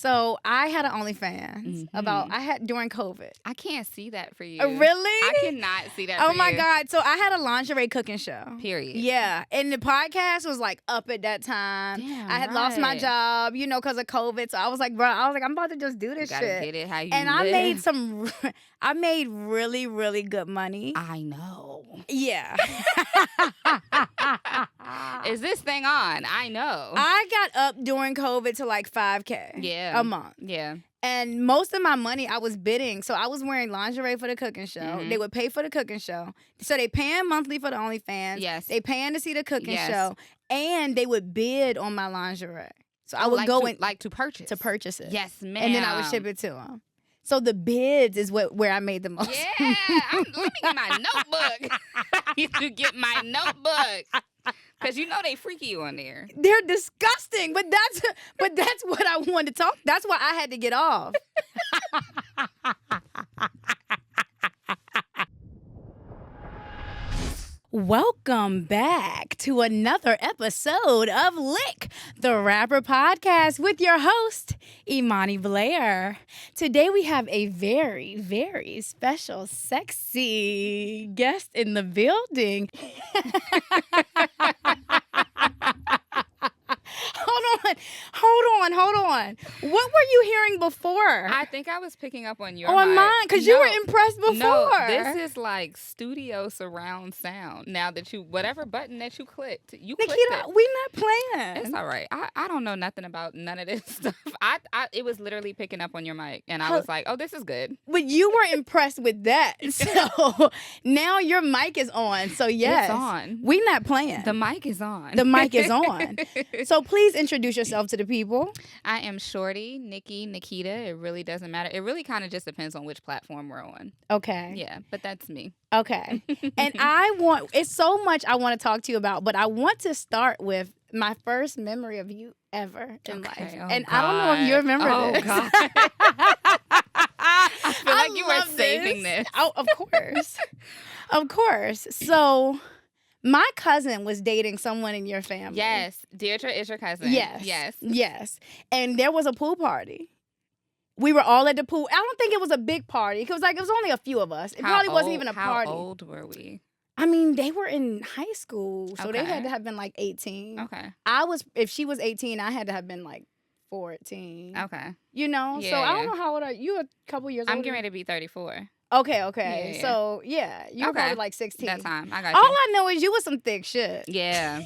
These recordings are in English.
So I had an OnlyFans during COVID. I can't see that for you. Really? I cannot see that for you. Oh my God. So I had a lingerie cooking show. Period. Yeah. And the podcast was like up at that time. Damn, I had lost my job, because of COVID. So I was like, bro, I'm about to just do this you gotta shit. get it how you and live. I made really, really good money. I know. Yeah. Is this thing on? I know. I got up during COVID to like $5K a month. Yeah. And most of my money I was bidding. So I was wearing lingerie for the cooking show. Mm-hmm. They would pay for the cooking show. So they paying monthly for the OnlyFans. Yes. They paying to see the cooking show. And they would bid on my lingerie. So I would go to purchase. To purchase it. Yes, ma'am. And then I would ship it to them. So the bids is where I made the most. Yeah. Let me get my notebook. I need to get my notebook. Because they freaky you on there. They're disgusting, but that's what I wanted to talk. That's why I had to get off. Welcome back to another episode of Lick, the Rapper Podcast with your host, Imani Blair. Today we have a very, very special, sexy guest in the building. Hold on. What were you hearing before? I think I was picking up on your on mine, because you were impressed before. No, this is like studio surround sound. Now that whatever button that you clicked, Nikita, clicked it. We not playing. It's all right. I don't know nothing about none of this stuff. It was literally picking up on your mic, and I was like, oh, this is good. But you were impressed with that. So now your mic is on. So yes. It's on. We not playing. The mic is on. The mic is on. So please introduce yourself to the people. I am Shorty, Nikita. It really doesn't matter. It really kind of just depends on which platform we're on. Okay. Yeah, but that's me. Okay. And it's so much I want to talk to you about, but I want to start with my first memory of you ever in life. Oh, and God. I don't know if you remember this. God. I feel like you were saving this. Oh, of course. Of course. So my cousin was dating someone in your family. Yes. Deirdre is your cousin. Yes. And there was a pool party. We were all at the pool. I don't think it was a big party. It was only a few of us. It probably wasn't even a party. How old were we? I mean, they were in high school, so they Okay. had to have been like 18. Okay. If she was 18, I had to have been like 14. Okay. So I don't know how old are you? A couple years older? I'm getting ready to be 34. Okay. Yeah. So, yeah, you were probably like 16. That time. I got All you. I know is you was some thick shit. Yeah.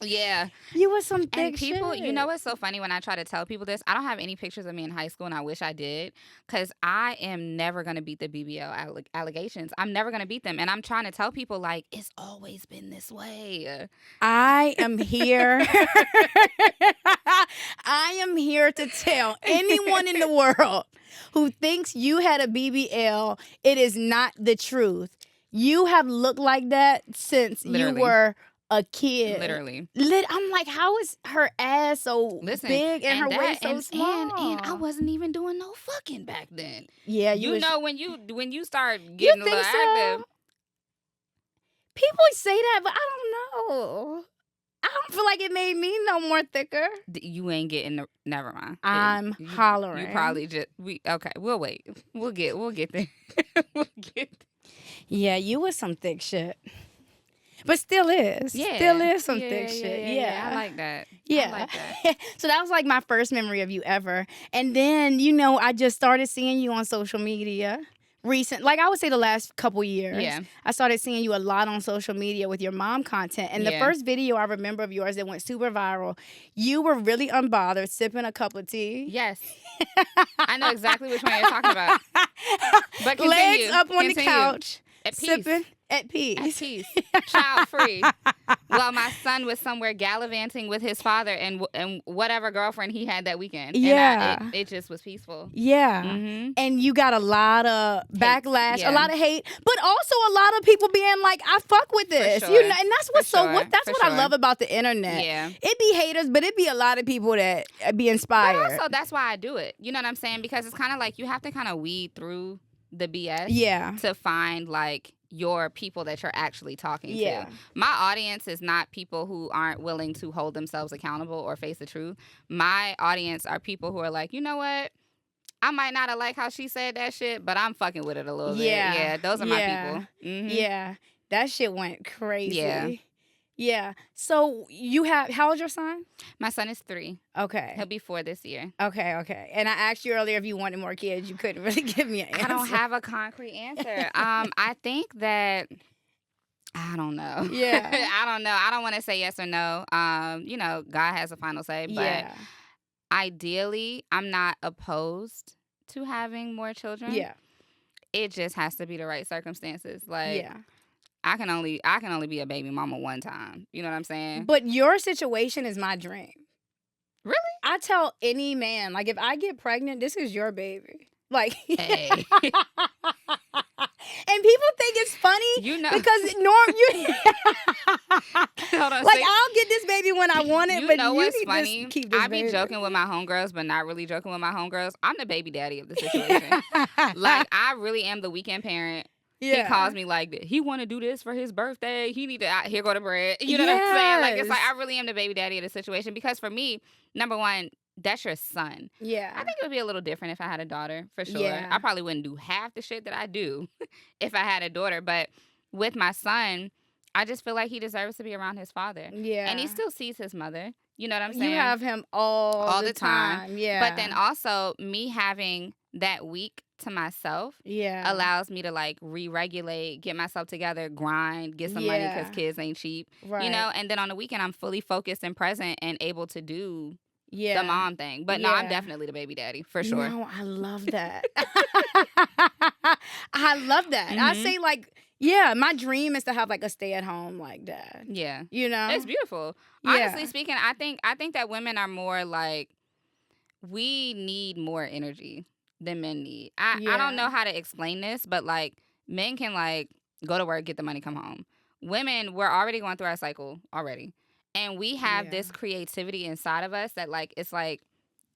Yeah. You was some thick And people, shit. you know what's so funny when I try to tell people this? I don't have any pictures of me in high school, and I wish I did, because I am never going to beat the BBL allegations. I'm never going to beat them. And I'm trying to tell people, like, it's always been this way. I am here. I am here to tell anyone in the world who thinks you had a BBL, it is not the truth. You have looked like that since Literally. you were a kid. Literally. I'm like, how is her ass so big and her waist so small? And I wasn't even doing no fucking back then. Yeah, when you start getting a little active. People say that, but I don't know. I don't feel like it made me no more thicker. You ain't getting never mind. I'm hollering. You probably just we'll wait. We'll get there. We'll get there. Yeah, you was some thick shit. But still is. Yeah. Still is some thick shit. Yeah. I like that. Yeah. I like that. So that was like my first memory of you ever. And then, I just started seeing you on social media. Like I would say the last couple years. Yeah. I started seeing you a lot on social media with your mom content. And the first video I remember of yours that went super viral, you were really unbothered, sipping a cup of tea. Yes. I know exactly which one you're talking about. But continue. Legs up on the couch. At peace. Sipping at peace. At peace. Child free. While my son was somewhere gallivanting with his father and whatever girlfriend he had that weekend. Yeah. And it just was peaceful. Yeah. Mm-hmm. And you got a lot of backlash, Yeah. a lot of hate, but also a lot of people being like, I fuck with this. For sure. And that's what's For sure. that's what I love about the internet. Yeah. It be haters, but it be a lot of people that be inspired. But also, that's why I do it. You know what I'm saying? Because it's kind of like you have to kind of weed through the BS Yeah. to find, like, your people that you're actually talking Yeah. to. My audience is not people who aren't willing to hold themselves accountable or face the truth. My audience are people who are like, you know what? I might not have liked how she said that shit, but I'm fucking with it a little bit. Yeah, those are my people. Yeah. That shit went crazy. Yeah. Yeah. So how old's your son? My son is 3. Okay. He'll be 4 this year. Okay. And I asked you earlier if you wanted more kids. You couldn't really give me an answer. I don't have a concrete answer. I think that I don't know. Yeah. I don't know. I don't want to say yes or no. You know, God has a final say, but ideally, I'm not opposed to having more children. Yeah. It just has to be the right circumstances. Like, Yeah. I can only be a baby mama one time. You know what I'm saying? But your situation is my dream. Really? I tell any man, like, if I get pregnant, this is your baby. Like, Hey. And people think it's funny, You know, because hold on, like, see? I'll get this baby when I want it, You but know you what's need funny? to keep this I be baby. joking with my homegirls, but not really joking with my homegirls. I'm the baby daddy of the situation. Like, I really am the weekend parent. Yeah. He calls me like, he want to do this for his birthday. He need to, here go the bread. You know what I'm saying? Like, it's like, I really am the baby daddy of the situation, because for me, number one, that's your son. Yeah. I think it would be a little different if I had a daughter, for sure. Yeah. I probably wouldn't do half the shit that I do if I had a daughter. But with my son, I just feel like he deserves to be around his father. Yeah. And he still sees his mother. You know what I'm saying? You have him all the time. Yeah. But then also, me having that week to myself allows me to, like, re-regulate, get myself together, grind, get some money, because kids ain't cheap. Right. You know? And then on the weekend, I'm fully focused and present and able to do Yeah. the mom thing. But no, I'm definitely the baby daddy, for sure. No, I love that. I love that. I say, like, my dream is to have, like, a stay-at-home, like, dad. Yeah. You know? It's beautiful. Honestly speaking, I think that women are more like, we need more energy than men need. I don't know how to explain this, but, like, men can, like, go to work, get the money, come home. Women, we're already going through our cycle already. And we have this creativity inside of us that, like, it's like,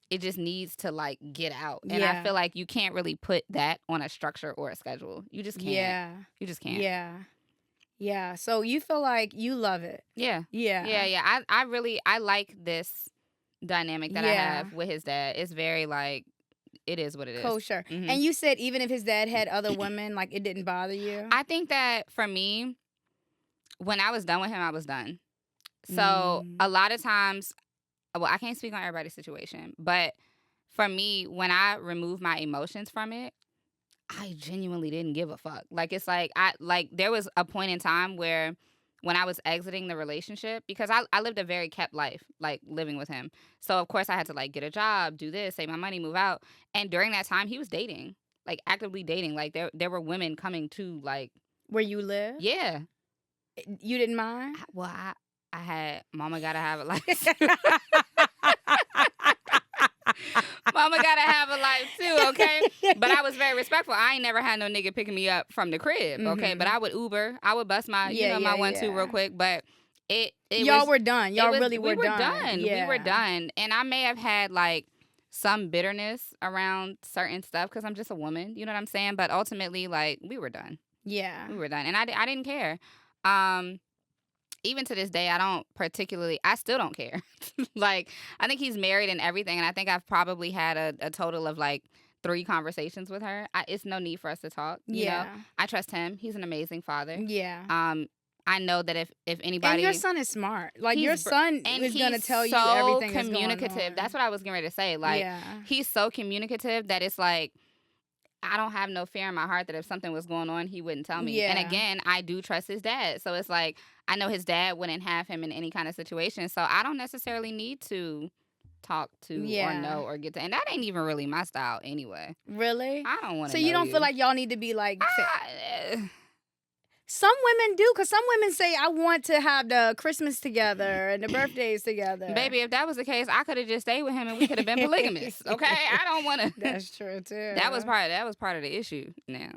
it just needs to, like, get out. And I feel like you can't really put that on a structure or a schedule. You just can't. Yeah. You just can't. Yeah. So you feel like you love it. Yeah. I like this dynamic that I have with his dad. It's very, like, it is what it is. Kosher. Mhm. And you said even if his dad had other women, like, it didn't bother you? I think that for me, when I was done with him, I was done. So a lot of times, well, I can't speak on everybody's situation, but for me, when I removed my emotions from it, I genuinely didn't give a fuck. Like, it's like, there was a point in time where when I was exiting the relationship, because I lived a very kept life, like, living with him. So, of course, I had to, like, get a job, do this, save my money, move out. And during that time, he was dating, like, actively dating. Like, there were women coming to, like... Where you live? Yeah. You didn't mind? Well, I had Mama Gotta Have a Life. Mama gotta have a life too, okay? But I was very respectful. I ain't never had no nigga picking me up from the crib, okay? But I would Uber. I would bust my, my 1-2 real quick. But y'all were done. Y'all really were done. We were done. Yeah. We were done. And I may have had, like, some bitterness around certain stuff because I'm just a woman. You know what I'm saying? But ultimately, like, we were done. Yeah. We were done. And I didn't care. Even to this day, I still don't care. Like, I think he's married and everything, and I think I've probably had a total of, like, 3 conversations with her. It's no need for us to talk. You know? I trust him. He's an amazing father. Yeah. I know that if anybody... And your son is smart. Like, your son is going to tell you everything that's going on. Communicative. That's what I was getting ready to say. Like, he's so communicative that it's like, I don't have no fear in my heart that if something was going on, he wouldn't tell me. And again, I do trust his dad. So it's like, I know his dad wouldn't have him in any kind of situation. So I don't necessarily need to talk to or know or get to. And that ain't even really my style anyway. Really? I don't want to So you don't feel like y'all need to be like... Some women do, because some women say, I want to have the Christmas together and the birthdays together. Baby, if that was the case, I could have just stayed with him and we could have been polygamous, okay? I don't want to. That's true, too. That was part of the issue now.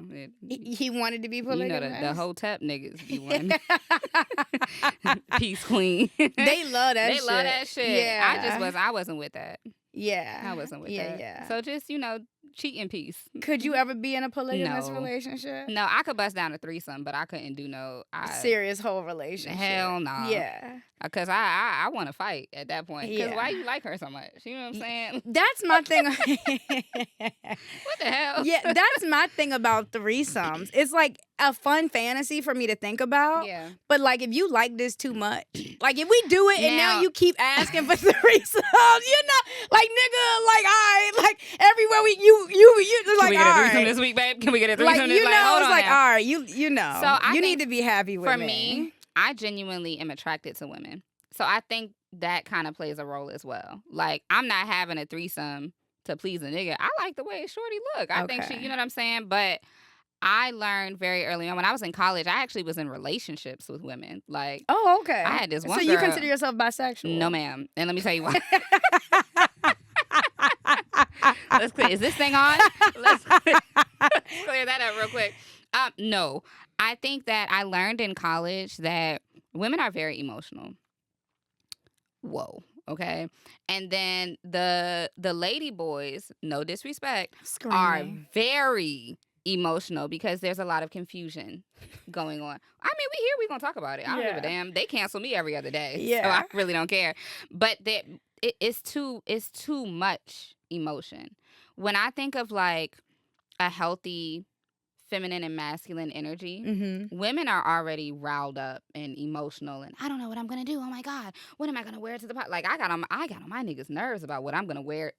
He wanted to be polygamous? You know, the hotep niggas be wanting. Peace queen. They love that shit. They love that shit. Yeah. I wasn't with that. Yeah. I wasn't with that. Yeah. So just, cheat in peace. Could you ever be in a polygamous No. relationship? No, I could bust down a threesome, but I couldn't do no Serious whole relationship. Hell no. Yeah. Because I want to fight at that point. Because Yeah. why you like her so much? You know what I'm saying? That's my thing. What the hell? Yeah, that's my thing about threesomes. It's like a fun fantasy for me to think about. Yeah. But like, if you like this too much, like if we do it and now Now- you keep asking for threesomes, like nigga, like all right, like everywhere you Can like we all get a threesome right. this week, babe? Can we get a threesome Like this you week? know, Hold it's on like now. all right, you know, So I you need think to be happy with For me, I genuinely am attracted to women. So I think that kind of plays a role as well. Like, I'm not having a threesome to please a nigga. I like the way shorty look. I think she, Okay. you know what I'm saying? But I learned very early on when I was in college, I actually was in relationships with women. Like, Oh, okay. I had this one So girl. you consider yourself bisexual? No, ma'am. And let me tell you why. Let's clear. Is this thing on? Let's clear that up real quick. No, I think that I learned in college that women are very emotional. Whoa. Okay. And then the lady boys, no disrespect, are Screaming. very emotional because there's a lot of confusion going on. I mean, we're gonna talk about it. I don't give Yeah. a damn. They cancel me every other day. Yeah. So I really don't care. But it's too much emotion. When I think of like a healthy feminine and masculine energy, Mm-hmm. women are already riled up and emotional and I don't know what I'm gonna do. Oh my God, what am I gonna wear to the pod? Like I got on my niggas' nerves about what I'm gonna wear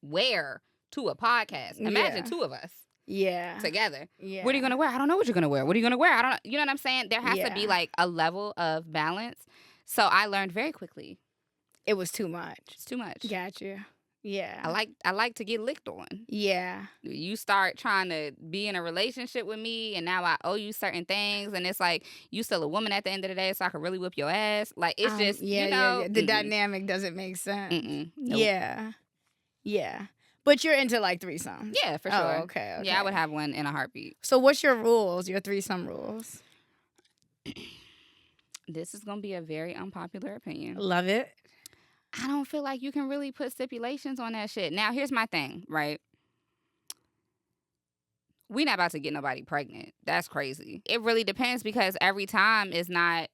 to a podcast. Imagine Yeah. two of us Yeah. together. Yeah. What are you gonna wear? I don't know what you're gonna wear. What are you gonna wear? I don't know. You know what I'm saying? There has to be Yeah. like a level of balance. So I learned very quickly. It was too much. It's too much. Got you. Yeah. I like to get licked on. Yeah. You start trying to be in a relationship with me and now I owe you certain things and it's like you still a woman at the end of the day so I can really whip your ass. Like it's just Yeah, you know yeah. The dynamic doesn't make sense. Nope. Yeah. Yeah. But you're into like threesomes. Yeah, for Oh, sure. okay. Yeah, I would have one in a heartbeat. So what's your rules? Your threesome rules? This is gonna be a very unpopular opinion. Love it. I don't feel like you can really put stipulations on that shit. Now, here's my thing, right? We not about to get nobody pregnant. That's crazy. It really depends because every time is not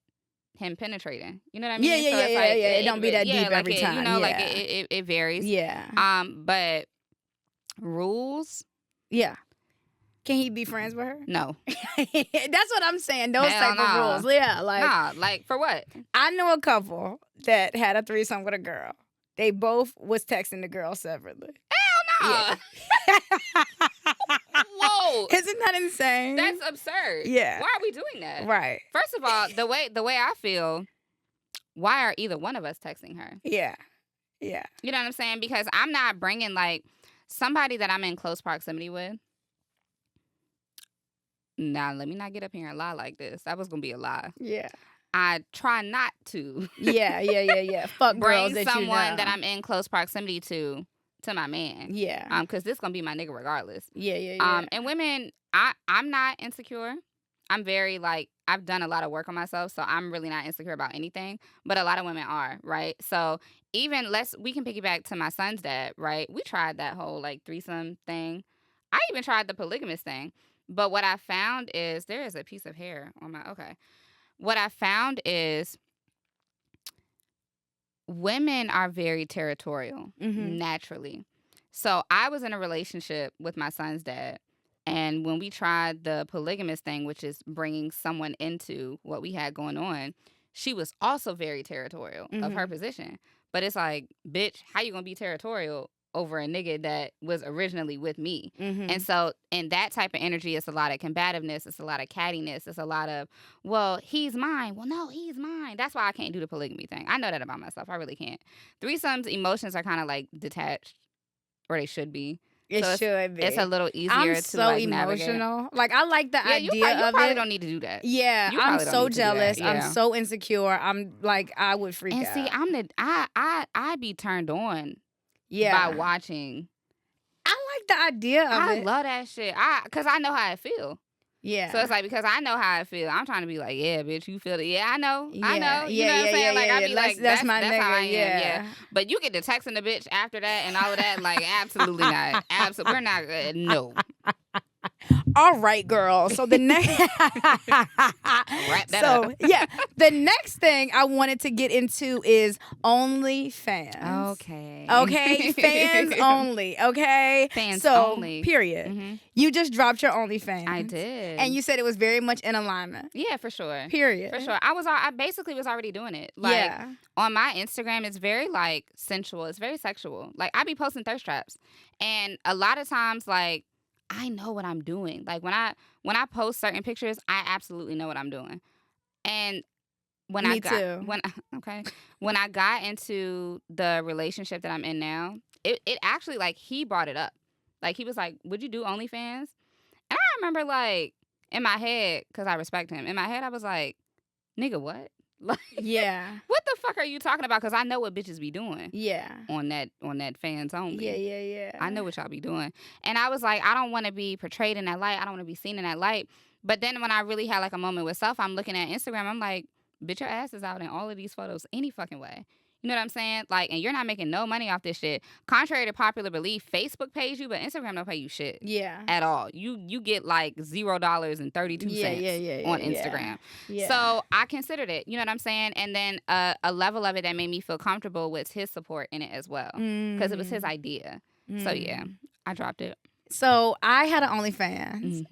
him penetrating. You know what I mean? Yeah. it's like, It don't be that deep like every time. You know, like Yeah. it varies. Yeah. But rules, Yeah. Can he be friends with her? no. That's what I'm saying. Those Hell type of nah. rules. Yeah. Like Nah, like for what? I know a couple that had a threesome with a girl. They both was texting the girl separately. Nah. Whoa. Isn't that insane? That's absurd. Yeah. Why are we doing that? right. First of all, the way I feel, why are either one of us texting her? Yeah. Yeah. You know what I'm saying? Because I'm not bringing like somebody that I'm in close proximity with. Now, let me not get up here and lie like this. That was going to be a lie. Yeah. I try not to Yeah. Fuck girls bring that you someone know. that I'm in close proximity to my man. Yeah. Because this going to be my nigga regardless. Yeah. And women, I'm not insecure. I'm very like, I've done a lot of work on myself, so I'm really not insecure about anything. But a lot of women are, right? So even we can piggyback to my son's dad, right? We tried that whole like threesome thing. I even tried the polygamous thing. But what I found is there is a piece of hair on my, okay. What I found is women are very territorial naturally. So I was in a relationship with my son's dad. And when we tried the polygamous thing, which is bringing someone into what we had going on, she was also very territorial of her position. But it's like, bitch, how you gonna be territorial over a nigga that was originally with me? And so in that type of energy, it's a lot of combativeness. It's a lot of cattiness. It's a lot of, well, he's mine. Well, no, he's mine. That's why I can't do the polygamy thing. I know that about myself. I really can't. Threesomes, emotions are kind of like detached, or they should be. It So should be. It's a little easier I'm to so like navigate. emotional. Like I like the Yeah, you idea of probably it. don't need to do that. Yeah, You I'm probably don't so need to do that, jealous. I'm yeah. so insecure. I'm like I would freak And out. see, I be turned on yeah. by watching. I like the idea of I it. love that shit. Cause I know how I feel. Yeah. So it's like, because I know how I feel, I'm trying to be like, yeah, bitch, you feel it. Yeah, I know. Yeah, I know. You yeah, know what I'm yeah, saying? yeah, Like, yeah, I yeah. be like, That's my that's nigga. how I am. Yeah. But you get to texting the bitch after that and all of that, like, absolutely not. Absolutely. We're not, no. All right, girl. So the next Wrap that up. the next thing I wanted to get into is OnlyFans. Okay. Okay, fans only. Okay, Fans so, only. Period. Mm-hmm. You just dropped your OnlyFans. I did. and you said it was very much in alignment. Yeah, for sure. Period. For sure. I basically was already doing it. Like, on my Instagram, it's very, like, sensual. It's very sexual. Like, I be posting thirst traps. And a lot of times, like, I know what I'm doing. Like, when I post certain pictures, I absolutely know what I'm doing. And when Me I got too. when I got into the relationship that I'm in now, it actually, like, he brought it up. Like, he was like, "Would you do OnlyFans?" And I remember, like, in my head, because I respect him, in my head I was like, "Nigga, what?" Like, Yeah. what the fuck are you talking about? Because I know what bitches be doing. Yeah. On that fans only. Yeah. I know what y'all be doing. And I was like, I don't want to be portrayed in that light. I don't want to be seen in that light. But then when I really had, like, a moment with self, I'm looking at Instagram. I'm like, bitch, your ass is out in all of these photos any fucking way. You know what I'm saying? Like, and you're not making no money off this shit. Contrary to popular belief, Facebook pays you, but Instagram don't pay you shit. Yeah. At all. You get like $0.32 on Instagram. Yeah. So I considered it. You know what I'm saying? And then a level of it that made me feel comfortable was his support in it as well. Because it was his idea. So yeah, I dropped it. So I had an OnlyFans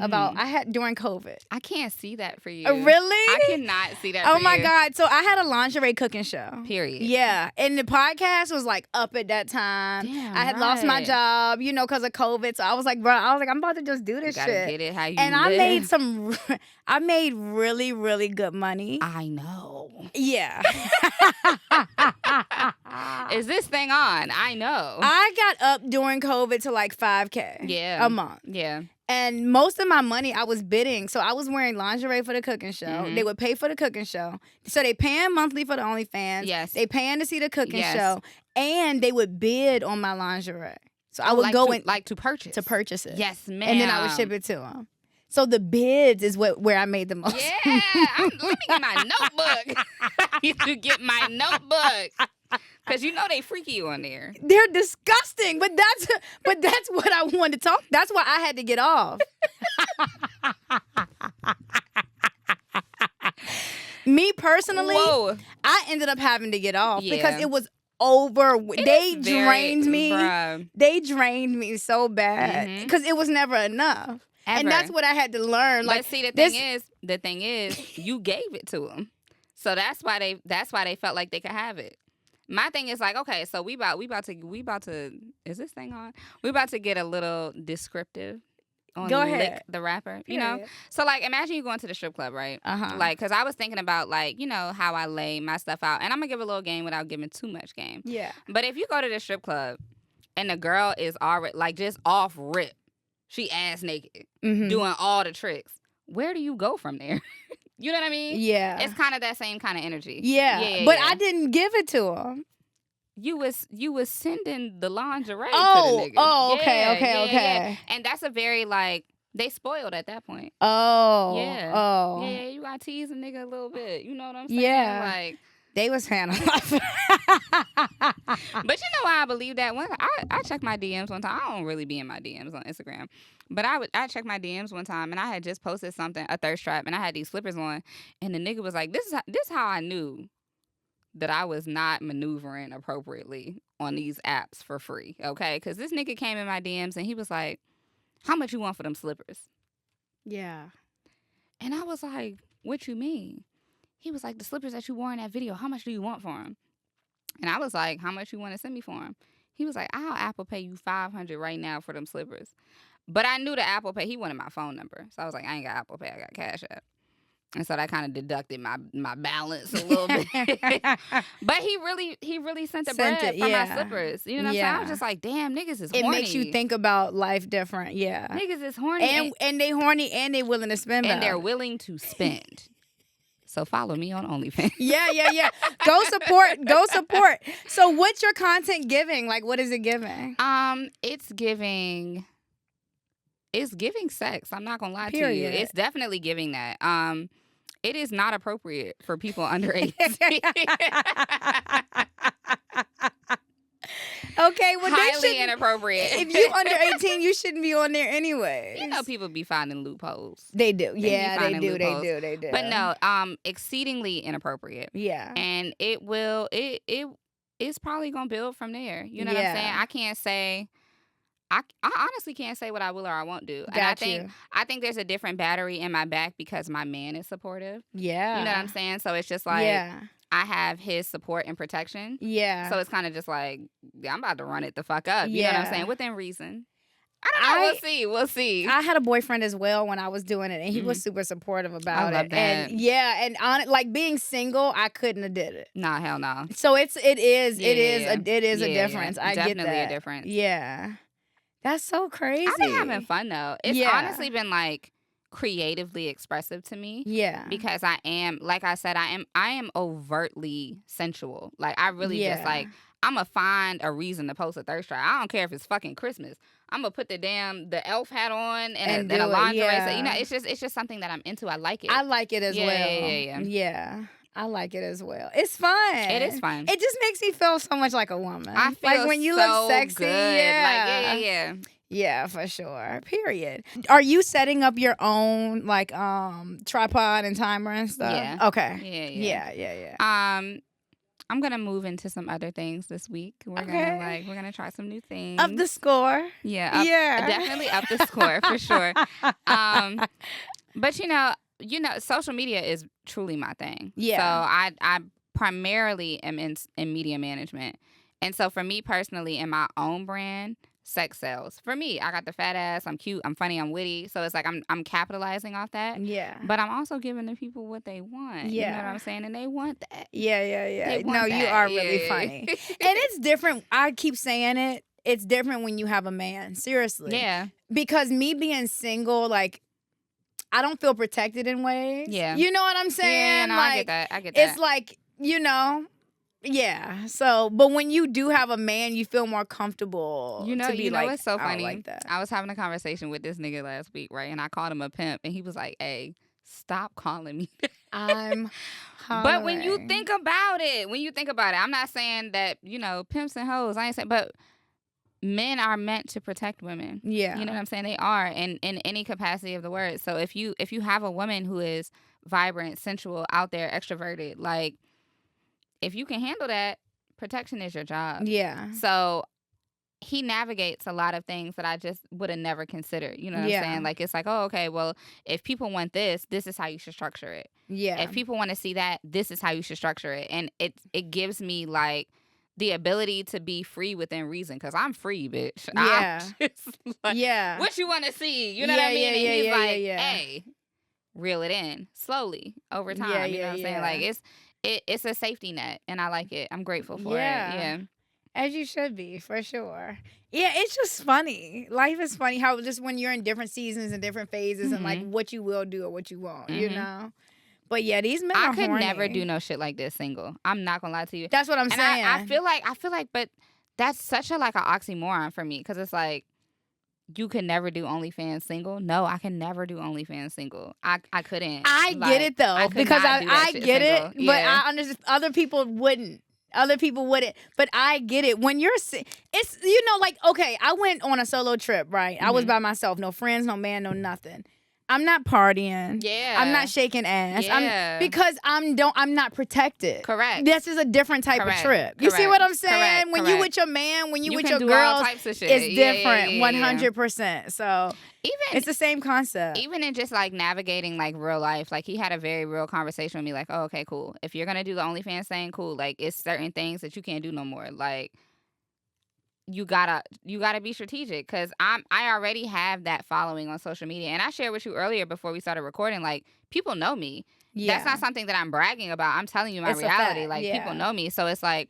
during COVID. I can't see that for you. Really? I cannot see that for you. Oh my God. So I had a lingerie cooking show. Period. Yeah. And the podcast was like up at that time. Damn, I had lost my job, because of COVID. So I was like, bro, I'm about to just do this shit. Get it how you and live. I made really, really good money. I know. Yeah. Is this thing on? I know. I got up during COVID to like $5K a month. Yeah. And most of my money I was bidding. So I was wearing lingerie for the cooking show. Mm-hmm. They would pay for the cooking show. So they paying monthly for the OnlyFans. Yes. They paying to see the cooking show. And they would bid on my lingerie. So I would like go to, in to purchase. To purchase it. Yes, ma'am. And then I would ship it to them. So the bids is where I made the most. Yeah. Let me get my notebook. I need to get my notebook. Because they freaky you on there. They're disgusting, but that's what I wanted to talk. That's why I had to get off. Me personally, Whoa. I ended up having to get off because it was They drained me. They drained me so bad because it was never enough. Ever. And that's what I had to learn. But see, the thing is, you gave it to them, so that's why they felt like they could have it. My thing is like, okay, so we about to is this thing on? We about to get a little descriptive on Go ahead. Lick the rapper, So like, imagine you going to the strip club, right? Like, because I was thinking about like, how I lay my stuff out, and I'm gonna give a little game without giving too much game. Yeah. But if you go to the strip club and the girl is already like just off rip, she ass naked, doing all the tricks, where do you go from there? You know what I mean? Yeah. It's kind of that same kind of energy. Yeah. But I didn't give it to him. You was sending the lingerie to the nigga. Oh, okay. Yeah. And that's a very, like, they spoiled at that point. Oh. Yeah. Oh. Yeah, you got to tease a nigga a little bit. You know what I'm saying? Yeah. Like, they was handling life. But you know why I believe that? I checked my DMs one time. I don't really be in my DMs on Instagram. But I checked my DMs one time, and I had just posted something, a thirst trap, and I had these slippers on, and the nigga was like, this is how I knew that I was not maneuvering appropriately on these apps for free, okay? Because this nigga came in my DMs, and he was like, how much you want for them slippers? Yeah. And I was like, what you mean? He was like, the slippers that you wore in that video, how much do you want for them? And I was like, how much you want to send me for them? He was like, I'll Apple Pay you $500 right now for them slippers. But I knew the Apple Pay, he wanted my phone number. So I was like, I ain't got Apple Pay, I got Cash App. And so that kind of deducted my balance a little bit. But he really sent the bread for my slippers. You know what I'm saying? I was just like, damn, niggas is horny. It makes you think about life different, yeah. Niggas is horny. And they horny and they willing to spend. And they're willing to spend. So follow me on OnlyFans. Yeah. Go support. So what's your content giving? Like, what is it giving? It's giving It's giving sex. I'm not gonna lie to you. Period. It's definitely giving that. It is not appropriate for people under 18. Okay, well, Highly inappropriate. If you under 18, you shouldn't be on there anyway. You know, people be finding loopholes. They do. They Yeah, be they finding do. loopholes. They do. But no, exceedingly inappropriate. Yeah. And it will. It's probably gonna build from there. You know what I'm saying? I can't say. I honestly can't say what I will or I won't do. And I think there's a different battery in my back because my man is supportive. Yeah. You know what I'm saying? So it's just like I have his support and protection. Yeah. So it's kind of just like, I'm about to run it the fuck up. You know what I'm saying? Within reason. I don't know. We'll see. I had a boyfriend as well when I was doing it, and he was super supportive about it. I love that. And on it, like being single, I couldn't have did it. Nah, hell no. So it is a difference. I get that. Definitely a difference. Yeah. That's so crazy. I've been having fun though. It's honestly been like creatively expressive to me. Yeah. Because I am, like I said, I am overtly sensual. Like I really just like, I'm gonna find a reason to post a thirst trap. I don't care if it's fucking Christmas. I'm gonna put the elf hat on and a lingerie. Yeah. So, you know, it's just something that I'm into. I like it. I like it as well. Yeah. I like it as well. It's fun. It is fun. It just makes me feel so much like a woman. I feel like when you so look sexy. good. Yeah. Like, yeah. Yeah, for sure. Period. Are you setting up your own like tripod and timer and stuff? Yeah. Okay. Yeah. I'm gonna move into some other things this week. We're gonna try some new things. Up the score. Yeah. Definitely up the score for sure. But you know, social media is truly my thing. Yeah. So I primarily am in media management, and so for me personally, in my own brand, sex sells. For me, I got the fat ass. I'm cute. I'm funny. I'm witty. So it's like I'm capitalizing off that. Yeah. But I'm also giving the people what they want. Yeah. You know what I'm saying? And they want that. Yeah. No, you are really funny. And it's different. I keep saying it. It's different when you have a man. Seriously. Yeah. Because me being single, like, I don't feel protected in ways. Yeah. You know what I'm saying? Yeah, no, like, I get that. It's like, you know. Yeah. So, but when you do have a man, you feel more comfortable. You know what's so funny? Like that. I was having a conversation with this nigga last week, right? And I called him a pimp, and he was like, "Hey, stop calling me." I'm hollering. But when you think about it, I'm not saying that pimps and hoes. I ain't saying, but men are meant to protect women. Yeah. You know what I'm saying? They are in any capacity of the word. So if you have a woman who is vibrant, sensual, out there, extroverted, like. If you can handle that, protection is your job. Yeah. So he navigates a lot of things that I just would have never considered. You know what I'm saying? Like, it's like, oh, okay, well, if people want this is how you should structure it. Yeah. If people want to see that, this is how you should structure it. And it gives me, like, the ability to be free within reason. Because I'm free, bitch. Yeah. I'm just like, what you want to see? You know what I mean? And he's like, hey, reel it in slowly over time. Yeah, you know what I'm saying? Like, it's a safety net, and I like it. I'm grateful for it. Yeah. As you should be, for sure. Yeah, it's just funny. Life is funny how just when you're in different seasons and different phases and like what you will do or what you won't, you know? But yeah, these men are horny. I could never do no shit like this single. I'm not gonna lie to you. That's what I'm saying. I feel like, but that's such a like an oxymoron for me because it's like, you could never do OnlyFans single. No, I can never do OnlyFans single. I couldn't. I get it though because I get it, but I understand other people wouldn't. But I get it. When it's like, okay, I went on a solo trip, right? I was by myself, no friends, no man, no nothing. I'm not partying. Yeah. I'm not shaking ass. Yeah. Because I'm not protected. Correct. This is a different type of trip. You see what I'm saying? When you with your man, when you with your girls, it's different. 100%. So it's the same concept. Even in just like navigating like real life, like he had a very real conversation with me, like, oh, okay, cool. If you're gonna do the OnlyFans thing, cool. Like it's certain things that you can't do no more. Like you gotta be strategic because I already have that following on social media, and I shared with you earlier before we started recording. Like people know me. Yeah. That's not something that I'm bragging about. I'm telling you my reality. Like people know me, so it's like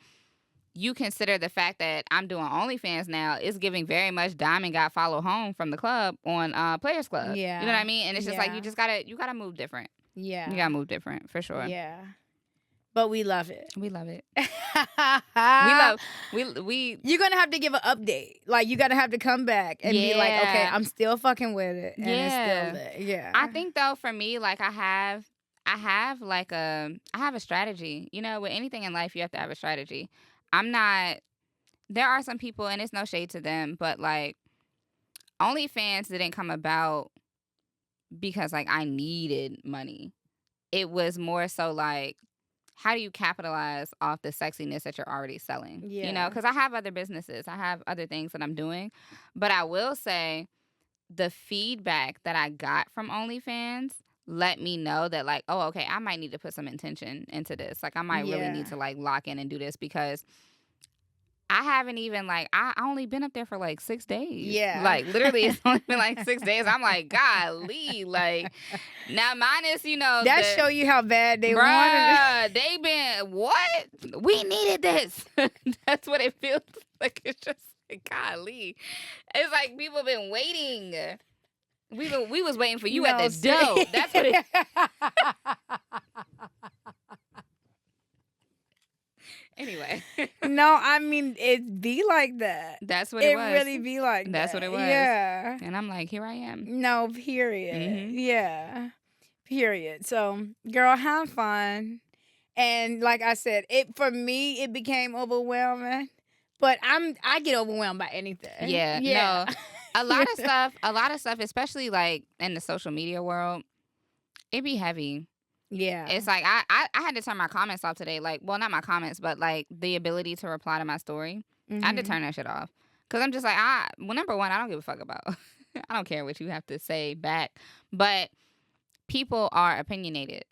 you consider the fact that I'm doing OnlyFans now is giving very much Diamond got followed home from the club on Players Club. Yeah, you know what I mean. And it's just like you gotta move different. Yeah, you gotta move different for sure. Yeah. But we love it. We love it. We love we You're gonna have to give an update. Like you gotta have to come back and be like, okay, Yeah. I'm still fucking with it, and it's Yeah. still lit. Yeah. I think though for me, like I have like I have a strategy. You know, with anything in life you have to have a strategy. I'm not There are some people, and it's no shade to them, but like OnlyFans didn't come about because like I needed money. It was more so like, how do you capitalize off the sexiness that you're already selling? You know, Yeah. because I have other businesses, I have other things that I'm doing, but I will say the feedback that I got from OnlyFans let me know that like, oh, okay, I might need to put some intention into this. Like I might really need Yeah. to like lock in and do this, because I haven't even like I only been up there for like 6 days. Yeah. Like literally it's only been like 6 days. I'm like, golly, like now mine is, you know, That show you how bad they wanted bruh, they been what? We needed this. That's what it feels like. It's just like, golly. It's like people been waiting. We was waiting for you at the door. That's what it Anyway. No, I mean it be like that. That's what it was. It really be like That's that. what it was. Yeah. And I'm like, here I am. No, period. Yeah. Period. So, girl, have fun. And like I said, for me it became overwhelming. But I get overwhelmed by anything. Yeah. Yeah. No. A lot of stuff, especially like in the social media world, it be heavy. Yeah. It's like I had to turn my comments off today. Like, well, not my comments, but like the ability to reply to my story. I had to turn that shit off. Cause I'm just like, well, number one, I don't give a fuck about. I don't care what you have to say back. But people are opinionated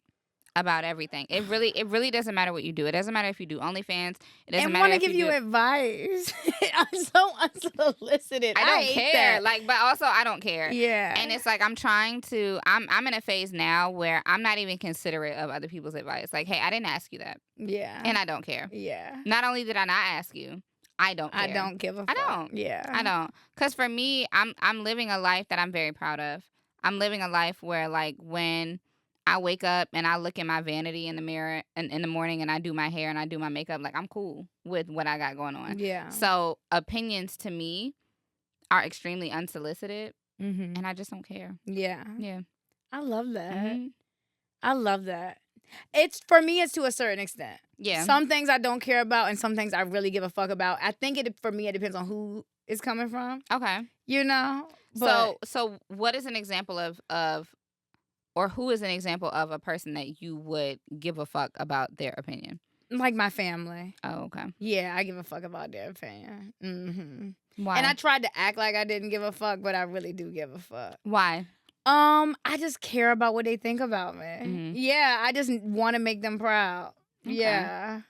about everything. It really doesn't matter what you do. It doesn't matter if you do OnlyFans. It doesn't and matter want if to give you advice. I'm so unsolicited. I don't hate care. that. Like, but also I don't care. Yeah. And it's like I'm in a phase now where I'm not even considerate of other people's advice. Like, hey, I didn't ask you that. Yeah. And I don't care. Yeah. Not only did I not ask you, I don't care. I don't give a fuck. I don't. Yeah. I don't. Cause for me, I'm living a life that I'm very proud of. I'm living a life where like when I wake up and I look in my vanity in the mirror in the morning and I do my hair and I do my makeup, like I'm cool with what I got going on. Yeah. So opinions to me are extremely unsolicited, Mm-hmm. and I just don't care. Yeah. Yeah. I love that. Mhm. I love that. It's for me. It's to a certain extent. Yeah. Some things I don't care about, and some things I really give a fuck about. I think for me, it depends on who it's coming from. Okay. You know. But So what is an example of or who is an example of a person that you would give a fuck about their opinion? like my family. Oh, okay. Yeah, I give a fuck about their opinion. Mm-hmm. Why? And I tried to act like I didn't give a fuck, but I really do give a fuck. Why? I just care about what they think about me. Mhm. Yeah, I just want to make them proud. Okay. Yeah.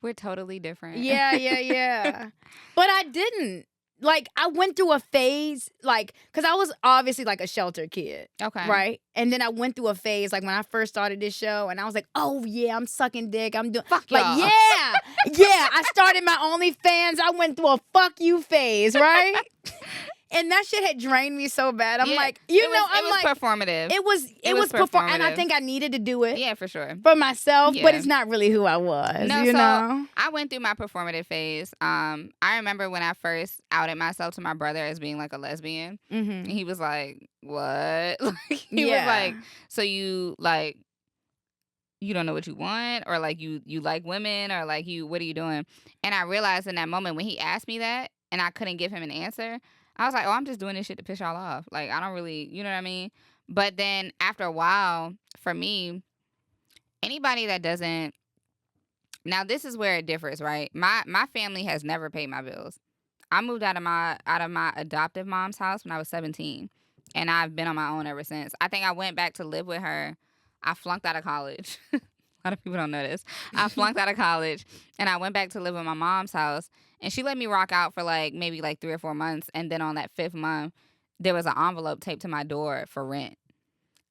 We're totally different. Yeah. But I didn't. Like, I went through a phase, like, because I was obviously, like, a sheltered kid. Okay. Right? And then I went through a phase, like, when I first started this show, and I was like, oh, yeah, I'm sucking dick. I'm doing... Fuck like, y'all. yeah. I started my OnlyFans. I went through a fuck you phase, right? And that shit had drained me so bad. I'm Yeah, like, it was performative. It was perform, and I think I needed to do it Yeah, for sure. for myself, but Yeah. it's not really who I was. No, you so know? I went through my performative phase. I remember when I first outed myself to my brother as being like a lesbian. Mm-hmm. And he was like, "What?" Like, he was Yeah. like, "So you like you don't know what you want, or like you like women, or like what are you doing?" And I realized in that moment when he asked me that, and I couldn't give him an answer, I was like, "Oh, I'm just doing this shit to piss y'all off. Like, I don't really, you know what I mean?" But then after a while, for me, anybody that doesn't, now this is where it differs, right? My family has never paid my bills. I moved out of my adoptive mom's house when I was 17, and I've been on my own ever since. I think I went back to live with her. I flunked out of college. A lot of people don't know this. I flunked out of college, and I went back to live in my mom's house, and she let me rock out for like maybe like 3 or 4 months, and then on that 5th month, there was an envelope taped to my door for rent.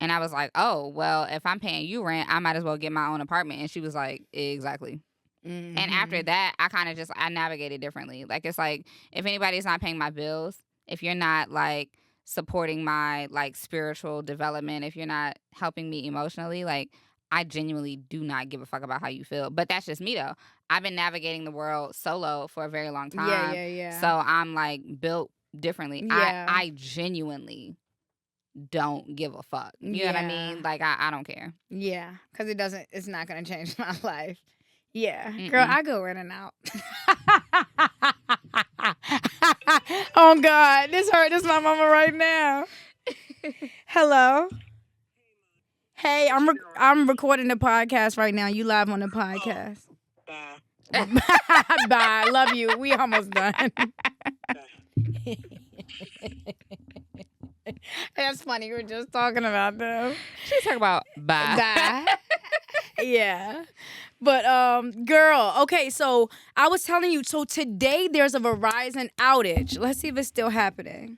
And I was like, oh, well, if I'm paying you rent, I might as well get my own apartment. And she was like, exactly. Mm-hmm. And after that, I kind of I navigated differently. Like, it's like, if anybody's not paying my bills, if you're not like supporting my like spiritual development, if you're not helping me emotionally, like, I genuinely do not give a fuck about how you feel. But that's just me, though. I've been navigating the world solo for a very long time. Yeah. So I'm like built differently. Yeah. I genuinely don't give a fuck. You know what I mean? Like, I don't care. Yeah, because it's not going to change my life. Yeah. Girl, I go in and out. Oh, God. This my mama right now. Hello. Hey, I'm recording the podcast right now. You live on the podcast. Bye. Bye. Love you. We almost done. That's funny. We were just talking about them. She's talking about bye. Yeah. But girl, okay, so I was telling you, so today there's a Verizon outage. Let's see if it's still happening.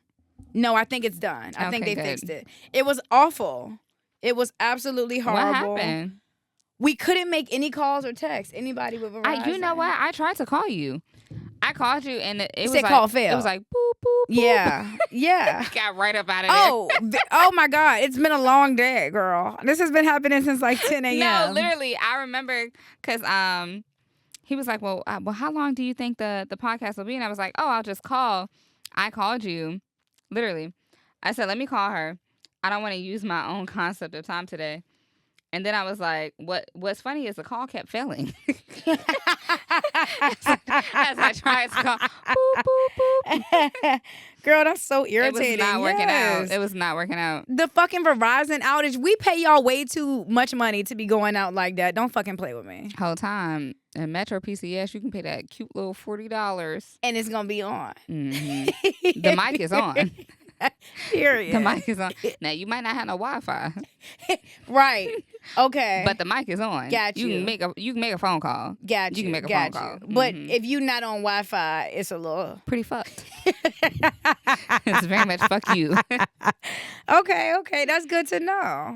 No, I think it's done. I think they fixed it. It was awful. It was absolutely horrible. What happened? We couldn't make any calls or text anybody with Verizon. You know what? I tried to call you. I called you and it was said like call failed. It was like boop boop. Yeah, yeah. Got right up out of there. Oh my God! It's been a long day, girl. This has been happening since like 10 a.m. No, literally, I remember because he was like, well, how long do you think the podcast will be? And I was like, oh, I'll just call. I called you, literally. I said, let me call her. I don't want to use my own concept of time today. And then I was like, what's funny is the call kept failing. As I tried to call, boop, boop, boop. Girl, that's so irritating. It was not working out. It was not working out. The fucking Verizon outage, we pay y'all way too much money to be going out like that. Don't fucking play with me. Whole time. At Metro PCS, you can pay that cute little $40. And it's going to be on. Mm-hmm. The mic is on. Period. The mic is on. Now, you might not have no Wi-Fi. Right. Okay. But the mic is on. Got you. You can make a phone call. Got you. You can make a phone call. But if you're not on Wi-Fi, it's a little... Pretty fucked. It's very much fuck you. Okay. That's good to know.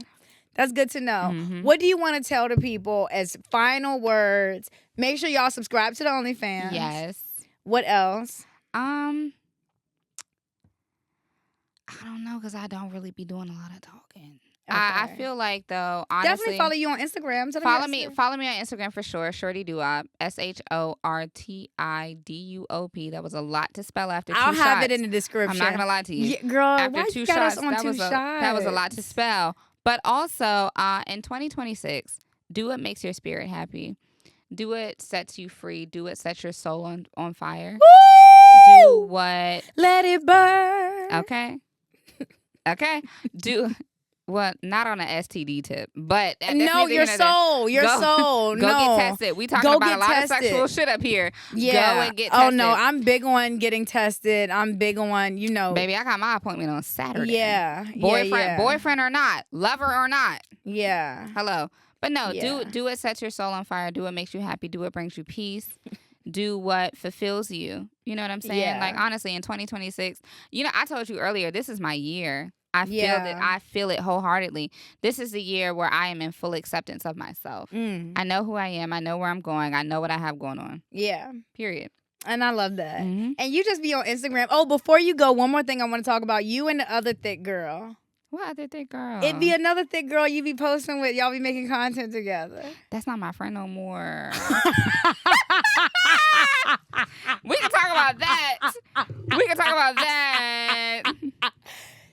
Mm-hmm. What do you want to tell the people as final words? Make sure y'all subscribe to the OnlyFans. Yes. What else? I don't know, because I don't really be doing a lot of talking. Okay. I feel like, though, honestly, definitely follow you on Instagram. Follow me on Instagram for sure. Shorty Duop, SHORTIDUOP. That was a lot to spell after 2 shots. I'll have it in the description. I'm not gonna lie to you. Yeah, girl, after why 2 you got shots, us on that 2 was shots? That was a lot to spell. But also, in 2026, do what makes your spirit happy. Do what sets you free. Do what sets your soul on fire. Woo! Do what... Let it burn. Okay. Do what? Not on an STD tip, but no, your soul. Go get tested. We talking about a lot of sexual shit up here. Yeah. Go and get tested. Oh no, I'm big on getting tested. I'm big on, Baby, I got my appointment on Saturday. Yeah. Boyfriend or not, lover or not. Yeah. Hello. But no, do what sets your soul on fire. Do what makes you happy. Do what brings you peace. Do what fulfills you. You know what I'm saying? Yeah. Like, honestly, in 2026, I told you earlier, this is my year. I feel it wholeheartedly. This is the year where I am in full acceptance of myself. I know who I am. I know where I'm going. I know what I have going on. Yeah. Period. And I love that. Mm-hmm. And you just be on Instagram. Oh, before you go, one more thing I want to talk about. You and the other thick girl. What other thick girl? It be another thick girl you be posting with. Y'all be making content together. That's not my friend no more. We can talk about that.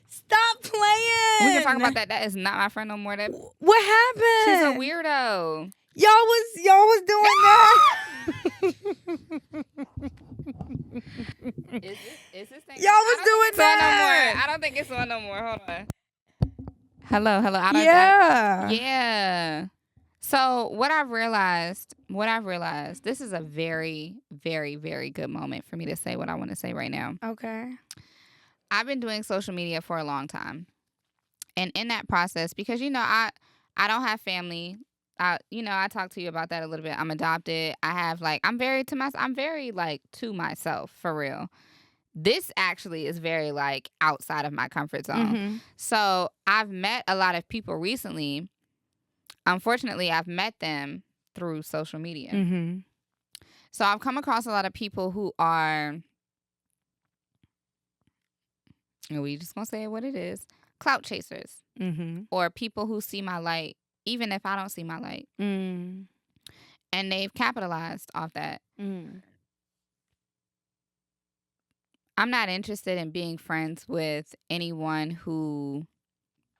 Stop playing. We can talk about that. That is not my friend no more. What happened? She's a weirdo. Y'all was doing that. Is this thing? Y'all was doing that. I don't think it's on no more. Hold on. Hello. Yeah. So what I've realized, this is a very, very, very good moment for me to say what I want to say right now. Okay. I've been doing social media for a long time. And in that process, because, I don't have family. I talked to you about that a little bit. I'm adopted. I'm very to myself, for real. This actually is very, outside of my comfort zone. Mm-hmm. So I've met a lot of people recently. Unfortunately, I've met them through social media. Mm-hmm. So I've come across a lot of people who are, we just gonna say what it is, clout chasers. Mm-hmm. Or people who see my light even if I don't see my light. Mm. And they've capitalized off that. Mm. I'm not interested in being friends with anyone who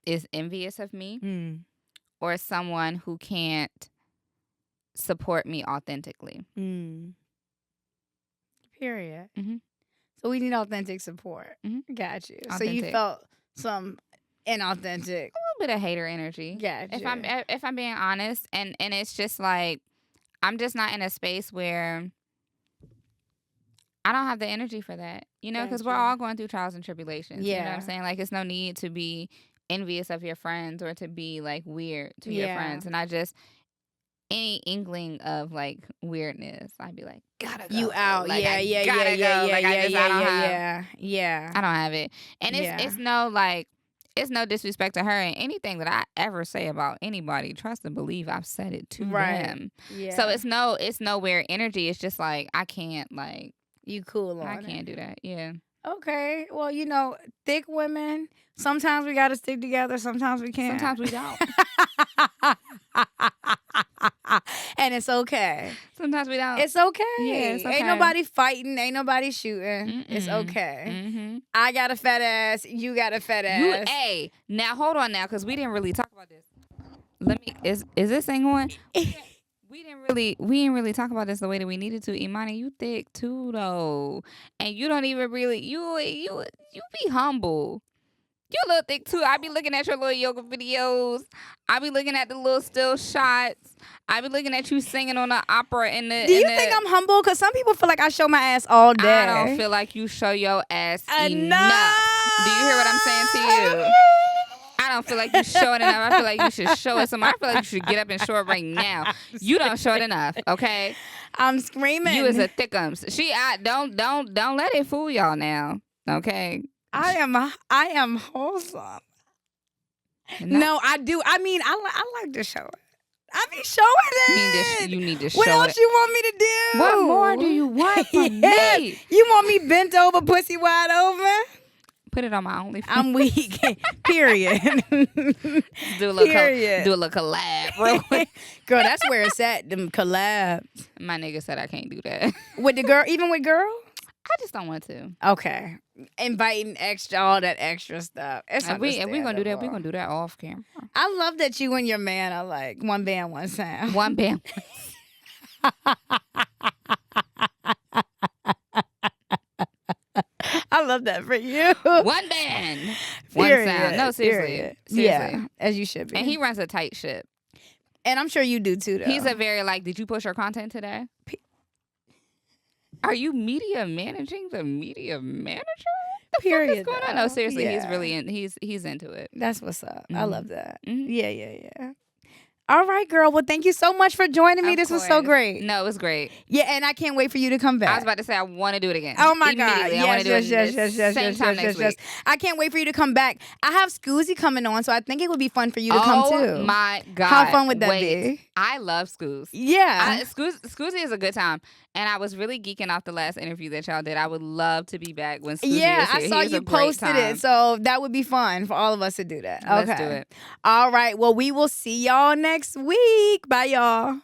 is envious of me Mm. or someone who can't support me authentically. Mm. Period. Mm-hmm. So we need authentic support. Mm-hmm. Got you. Authentic. So you felt some inauthentic. A little bit of hater energy. Got you. If I'm being honest, and it's just like I'm just not in a space where I don't have the energy for that, you know, because we're all going through trials and tribulations. Yeah. You know what I'm saying? Like, it's no need to be envious of your friends or to be like weird to your friends. And I just, any inkling of like weirdness, I'd be like, gotta go. You out. Like, Yeah. I don't have it. And it's no like, it's no disrespect to her, and anything that I ever say about anybody, trust and believe I've said it to them. Yeah. So it's no weird energy. It's just like, I can't like, you cool on I can't do that. Yeah. Okay. Well, you know, thick women, sometimes we got to stick together. Sometimes we can't. Sometimes we don't. And it's okay. Sometimes we don't. It's okay. Yeah, it's okay. Ain't nobody fighting. Ain't nobody shooting. It's okay. Mm-hmm. I got a fat ass. You got a fat ass. Hey, now hold on now, because we didn't really talk about this. Let me. Is this thing going? We didn't really talk about this the way that we needed to. Imani, you thick too though, and you don't even really you be humble. You a little thick too. I be looking at your little yoga videos. I be looking at the little still shots. I be looking at you singing on the opera in the. Do you think I'm humble? Because some people feel like I show my ass all day. I don't feel like you show your ass enough. Do you hear what I'm saying to you? I don't feel like you show it enough. I feel like you should show it some. I feel like you should get up and show it right now. You don't show it enough, okay? I'm screaming. You is a thickums. Don't let it fool y'all now, okay? I am wholesome. No, I do. I mean, I like to show it. I be showing it. You need to show it. What else you want me to do? What more do you want from me? You want me bent over, pussy wide open? Put it on my OnlyFans. I'm weak. Period. Do a little collab, real quick. Girl, that's where it's at. Them collabs. My nigga said I can't do that. With the girl, even with girls? I just don't want to. Okay. Inviting all that extra stuff. It's if we gonna do that, we're gonna do that off camera. I love that you and your man are like one band, one sound. One band. I love that for you. One band. One sound. No, seriously. Yeah, as you should be. And he runs a tight ship. And I'm sure you do too, though. He's a very did you push your content today? Are you media managing the media manager? What the fuck is going on? No, seriously, he's really he's into it. That's what's up. Mm-hmm. I love that. Mm-hmm. Yeah. All right, girl. Well, thank you so much for joining me. This was so great. No, it was great. Yeah, and I can't wait for you to come back. I was about to say I want to do it again. Oh my God! I want to do it yes. same time next week. I can't wait for you to come back. I have Scoozy coming on, so I think it would be fun for you to come too. Oh my God! How fun would that be? I love Scoos. Yeah, Scoozy is a good time, and I was really geeking off the last interview that y'all did. I would love to be back when Scoozy is here. I saw you posted it, so that would be fun for all of us to do that. Okay. Let's do it. All right. Well, we will see y'all next week. Bye, y'all.